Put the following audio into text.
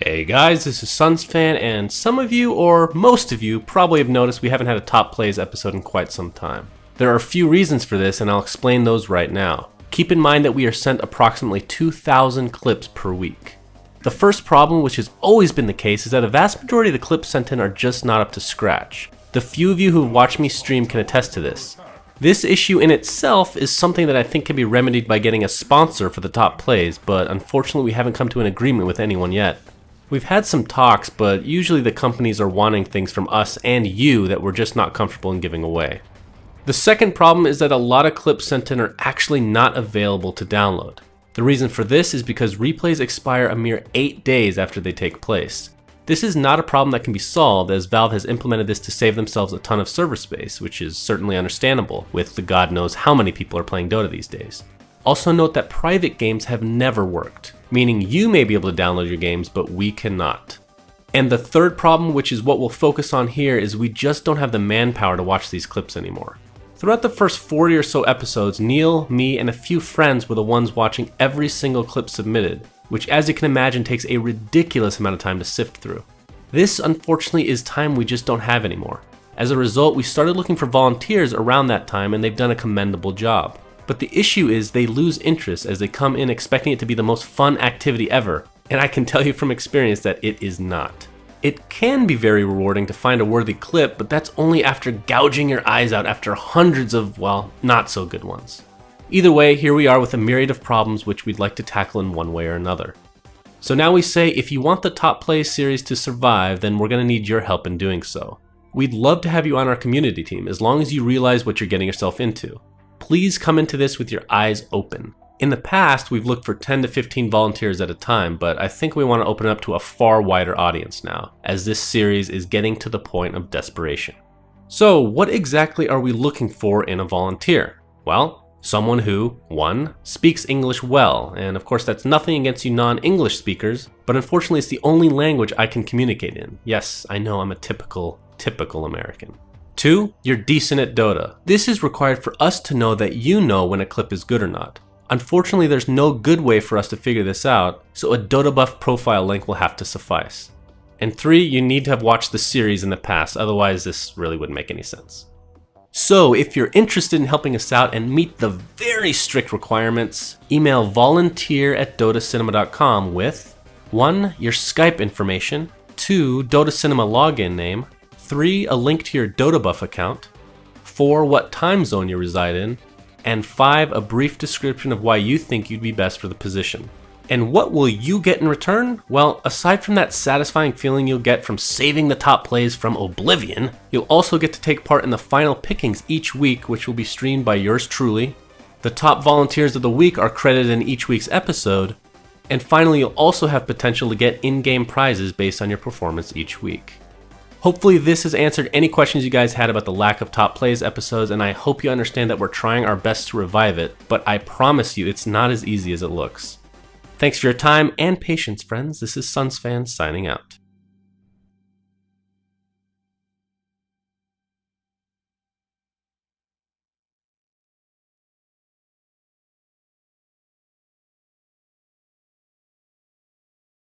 Hey guys, this is SunsFan, and some of you, or most of you, probably have noticed we haven't had a Top Plays episode in quite some time. There are a few reasons for this, and I'll explain those right now. Keep in mind that we are sent approximately 2,000 clips per week. The first problem, which has always been the case, is that a vast majority of the clips sent in are just not up to scratch. The few of you who watch me stream can attest to this. This issue in itself is something that I think can be remedied by getting a sponsor for the Top Plays, but unfortunately we haven't come to an agreement with anyone yet. We've had some talks, but usually the companies are wanting things from us and you that we're just not comfortable in giving away. The second problem is that a lot of clips sent in are actually not available to download. The reason for this is because replays expire a mere 8 days after they take place. This is not a problem that can be solved, as Valve has implemented this to save themselves a ton of server space, which is certainly understandable with the god knows how many people are playing Dota these days. Also note that private games have never worked, meaning you may be able to download your games, but we cannot. And the third problem, which is what we'll focus on here, is we just don't have the manpower to watch these clips anymore. Throughout the first 40 or so episodes, Neil, me, and a few friends were the ones watching every single clip submitted, which as you can imagine takes a ridiculous amount of time to sift through. This, unfortunately, is time we just don't have anymore. As a result, we started looking for volunteers around that time, and they've done a commendable job. But the issue is they lose interest as they come in expecting it to be the most fun activity ever, and I can tell you from experience that it is not. It can be very rewarding to find a worthy clip, but that's only after gouging your eyes out after hundreds of, well, not so good ones. Either way, here we are with a myriad of problems which we'd like to tackle in one way or another. So now we say if you want the Top Plays series to survive, then we're going to need your help in doing so. We'd love to have you on our community team as long as you realize what you're getting yourself into. Please come into this with your eyes open. In the past, we've looked for 10 to 15 volunteers at a time, but I think we want to open it up to a far wider audience now, as this series is getting to the point of desperation. So, what exactly are we looking for in a volunteer? Well, someone who, 1, speaks English well, and of course that's nothing against you non-English speakers, but unfortunately it's the only language I can communicate in. Yes, I know I'm a typical American. 2, you're decent at Dota. This is required for us to know that you know when a clip is good or not. Unfortunately, there's no good way for us to figure this out, so a Dota buff profile link will have to suffice. And 3, you need to have watched the series in the past, otherwise this really wouldn't make any sense. So if you're interested in helping us out and meet the very strict requirements, email volunteer@dotacinema.com with 1, your Skype information, 2, Dota Cinema login name, 3, a link to your Dota buff account, 4, what time zone you reside in, and 5, a brief description of why you think you'd be best for the position. And what will you get in return? Well, aside from that satisfying feeling you'll get from saving the Top Plays from oblivion, you'll also get to take part in the final pickings each week, which will be streamed by yours truly. The top volunteers of the week are credited in each week's episode. And finally, you'll also have potential to get in-game prizes based on your performance each week. Hopefully this has answered any questions you guys had about the lack of Top Plays episodes, and I hope you understand that we're trying our best to revive it, but I promise you it's not as easy as it looks. Thanks for your time and patience, friends. This is SunsFan signing out.